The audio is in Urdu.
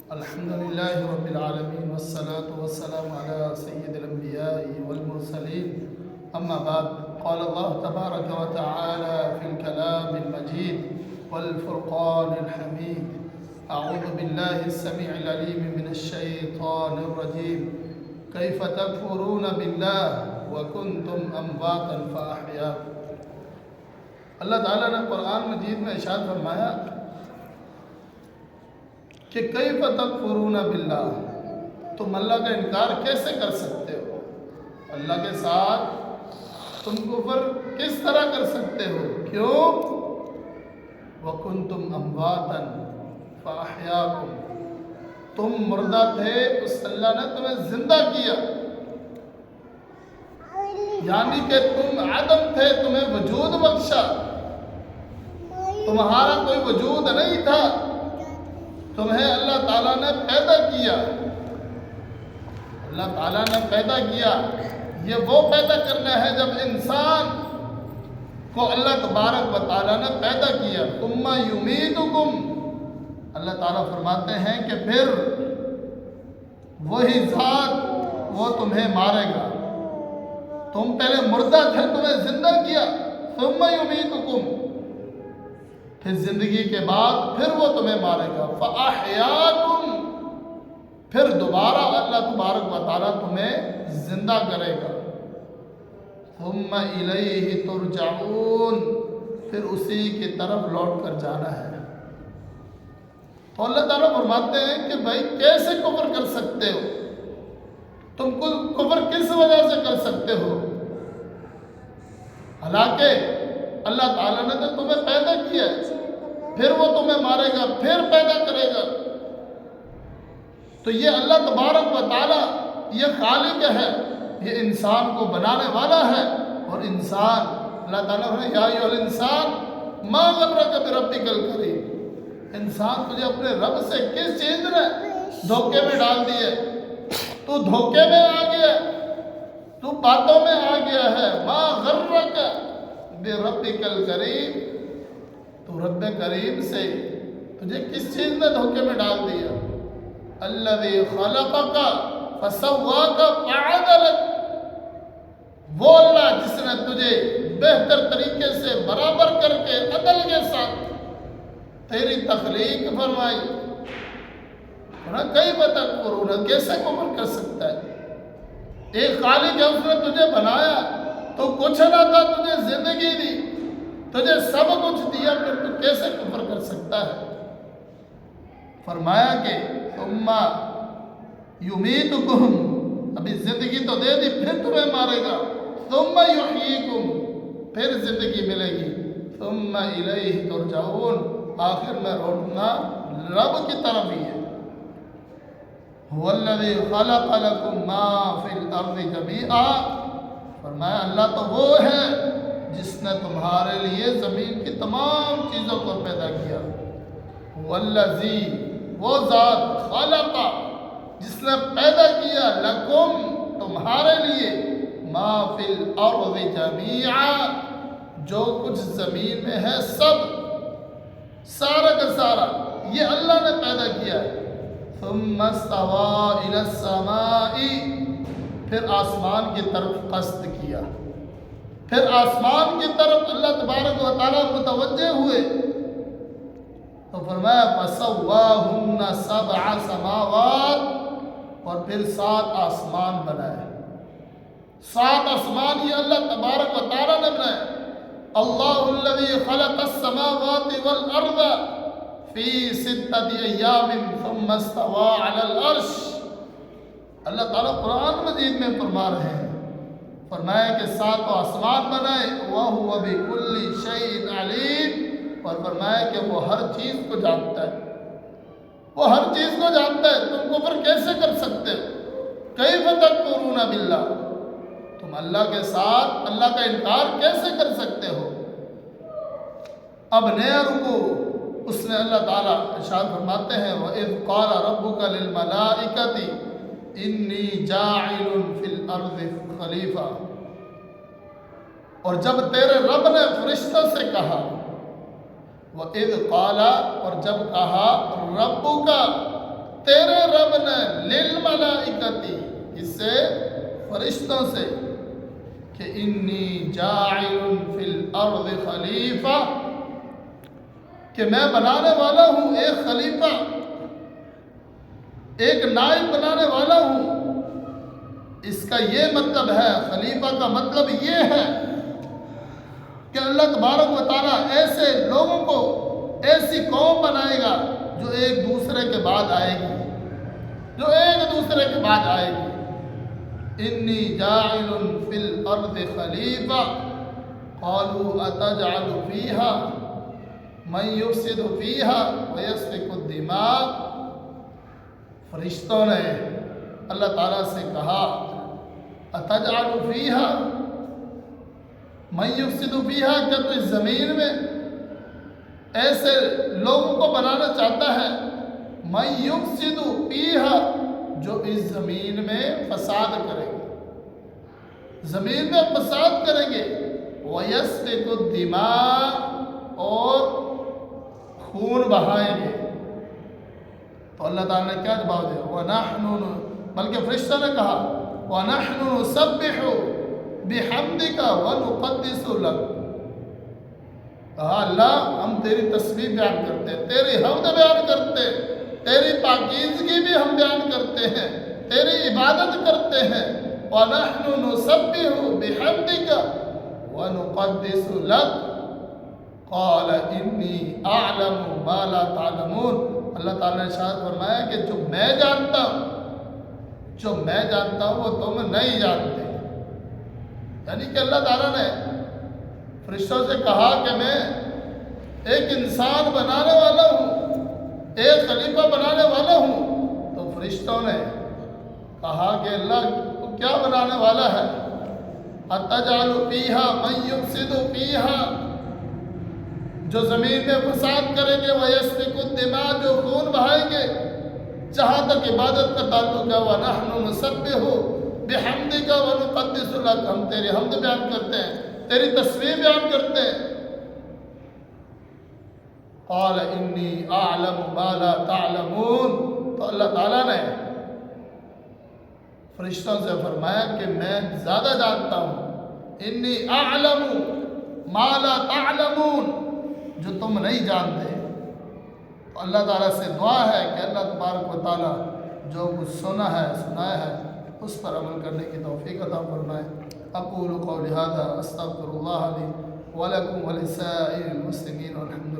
الحمد لله رب العالمين والصلاة والسلام على سيد الأنبياء والمرسلين أما بعد قال الله تبارك وتعالى في الكلام المجيد والفرقان الحميد أعوذ بالله السميع العليم من الشيطان الرجيم كيف تكفرون بالله وكنتم أمواتا فأحياكم اللہ تعالیٰ نے قرآن مجید میں ارشاد فرمایا کہ کیف تکفرون باللہ، تم اللہ کا انکار کیسے کر سکتے ہو؟ اللہ کے ساتھ تم کفر کس طرح کر سکتے ہو؟ کیوں؟ وَكُنْتُمْ أَمْوَاتًا فَأَحْيَاكُمْ، تم مردہ تھے، اس اللہ نے تمہیں زندہ کیا، یعنی کہ تم عدم تھے، تمہیں وجود بخشا، تمہارا کوئی وجود نہیں تھا، تمہیں اللہ تعالیٰ نے پیدا کیا، اللہ تعالیٰ نے پیدا کیا۔ یہ وہ پیدا کرنا ہے جب انسان کو اللہ تبارک و تعالیٰ نے پیدا کیا۔ ثم یمیتکم، اللہ تعالیٰ فرماتے ہیں کہ پھر وہی ذات وہ تمہیں مارے گا۔ تم پہلے مردہ تھے، تمہیں زندہ کیا، ثم یمیتکم، پھر زندگی کے بعد پھر وہ تمہیں مارے گا، فَأَحْيَاكُمْ، پھر دوبارہ اللہ تبارک و تعالیٰ تمہیں زندہ کرے گا، ثُمَّ إِلَيْهِ تُرْجَعُونَ، پھر اسی کی طرف لوٹ کر جانا ہے۔ تو اللہ تعالیٰ فرماتے ہیں کہ بھائی کیسے کفر کر سکتے ہو؟ تم کفر کس وجہ سے کر سکتے ہو؟ حالانکہ اللہ تعالیٰ نے تو تمہیں پیدا کیا ہے، پھر وہ تمہیں مارے گا، پھر پیدا کرے گا۔ تو یہ اللہ تبارک و تعالیٰ یہ خالق ہے، یہ انسان کو بنانے والا ہے، اور انسان اللہ تعالیٰ نے یا ایھا الانسان ما غرک بربک الکریم، انسان تجھے اپنے رب سے کس چیز نے دھوکے میں ڈال دیے؟ تو دھوکے میں آ گیا، تو باتوں میں آ گیا ہے۔ ما غرک بربک الکریم، تو رب کریم سے تجھے کس چیز نے دھوکے میں ڈال دیا؟ الذی خلقک فسواک فعدلک، وہ اللہ جس نے تجھے بہتر طریقے سے برابر کر کے عدل کے ساتھ تیری تخلیق فرمائی۔ کیف تکفرون، کیسے کفر کر سکتا ہے؟ ایک خالق ہے، اس نے تجھے بنایا تو کچھ نہ تھا، تجھے زندگی دی، تجھے سب کچھ دیا، پھر تو کیسے کفر کر سکتا ہے؟ فرمایا کہ ثم یمیتکم، ابھی زندگی تو دے دی، پھر تمہیں مارے گا، ثم یحییکم، پھر زندگی ملے گی، ثم الیہ ترجعون، آخر میں لوٹوں گا رب کی طرف ہی ہے۔ هو الذی خلق لکم ما فی الارض جمیعا، فرمایا اللہ تو وہ ہے جس نے تمہارے لیے زمین کی تمام چیزوں کو پیدا کیا۔ والذی، وہ ذات، خلق، جس نے پیدا کیا، لکم، تمہارے لیے، ما فی الارض جمیعا، جو کچھ زمین میں ہے سب، سارا کا سارا یہ اللہ نے پیدا کیا ہے۔ ثم استوى الى السماء، پھر آسمان کی طرف قصد کیا، پھر آسمان کی طرف اللہ تبارک و تعالیٰ متوجہ ہوئے، تو فرمایا فَسَوَّاهُنَّ سَبْعَ سَمَاوَاتٍ، اور پھر 7 آسمان بنائے۔ 7 آسمان یہ اللہ تبارک و تعالیٰ نے بنائے۔ اللہ الذی خلق السماوات والارض فی 6 ایام ثم استوى علی العرش، اللہ تعالیٰ قرآن مجید میں فرما رہے ہیں، فرمایا کہ 7 آسمان بنائے، وَهُوَ بِكُلِّ شَيْءٍ عَلِيمٌ، اور فرمایا کہ وہ ہر چیز کو جانتا ہے، وہ ہر چیز کو جانتا ہے۔ تم کفر کیسے کر سکتے ہو؟ کیف تکفرون باللہ، تم اللہ کے ساتھ اللہ کا انکار کیسے کر سکتے ہو؟ اب نیا رکوع اس میں اللہ تعالیٰ ارشاد فرماتے ہیں وَإِذْ قَالَ رَبُّكَ لِلْمَلَائِكَةِ إِنِّي جَاعِلٌ فِي الْأَرْضِ خَلِيفَةً، اور جب تیرے رب نے فرشتوں سے کہا، وَإِذْ قَالَ، اور جب کہا، رَبُّكَ، کرنا ہے للملائکتی، اس سے فرشتوں سے، کہ انی جاعل فی الارض خلیفہ، کہ میں بنانے والا ہوں ایک خلیفہ، ایک نائب بنانے والا ہوں۔ اس کا یہ مطلب ہے، خلیفہ کا مطلب یہ ہے کہ اللہ تبارک و تعالیٰ ایسے لوگوں کو، ایسی قوم بنائے گا جو ایک دوسرے کے بعد آئے گی، جو ایک دوسرے کے بعد آئے گی۔ انی جاعل فی الارض خلیفہ قالوا اتجعل فیہا من یفسد فیہا ویسفک الدماء۔ فرشتوں نے اللہ تعالیٰ سے کہا اتجعل فیہا من یفسد فیہا، کیا تو اس زمین میں ایسے لوگوں کو بنانا چاہتا ہے، من یفسد فیہا، جو اس زمین میں فساد کریں گے، زمین میں فساد کریں گے، وَيَسْفِكُ الدِّمَاء، اور خون بہائیں گے۔ تو اللہ تعالیٰ نے کیا جواب دیا؟ وَنَحْنُ، بلکہ فرشتہ نے کہا وَنَحْنُ نُسَبِّحُ بِحَمْدِكَ وَنُقَدِّسُ لَكَ، کہا اللہ ہم تیری تسبیح بیان کرتے ہیں، تیری حمد بیان کرتے ہیں، تیری پاکیزگی بھی ہم بیان کرتے ہیں، تیری عبادت کرتے ہیں۔ وَنَحْنُ نُسَبِّحُ بِحَمْدِكَ وَنُقَدِّسُ لَكَ قَالَ إِنِّي أَعْلَمُ مَا لَا تَعْلَمُونَ۔ اللہ تعالیٰ نے ارشاد فرمایا کہ جو میں جانتا ہوں، جو میں جانتا ہوں وہ تم نہیں جانتے۔ یعنی کہ اللہ تعالیٰ نے فرشتوں سے کہا کہ میں ایک انسان بنانے والا ہوں، ایک خلیفہ بنانے والا ہوں۔ تو فرشتوں نے کہا کہ اللہ تو کیا بنانے والا ہے؟ اتجعل فیہا من یفسد فیہا، جو زمین میں فساد کریں گے، ویسفک الدماء، جو خون بہائیں گے۔ جہاں تک عبادت کا تعلق ہے، وَنَحْنُ نُسَبِّحُ بِحَمْدِكَ وَنُقَدِّسُ لَكَ، ہم تیری حمد بیان کرتے ہیں، تیری تسبیح بیان کرتے ہیں۔ قَالَ إِنِّي أَعْلَمُ مَا لَا تَعْلَمُونَ، تو اللہ تعالیٰ نے فرشتوں سے فرمایا کہ میں زیادہ جانتا ہوں، انی اعلم ما لا تعلمون، جو تم نہیں جانتے۔ تو اللہ تعالیٰ سے دعا ہے کہ اللہ تبارک و تعالیٰ جو کچھ سنا ہے، سنایا ہے، اس پر عمل کرنے کی توفیق عطا فرمائے۔ اقول قولی ھذا استغفر اللہ لی ولکم ولسائر المسلمین والحمد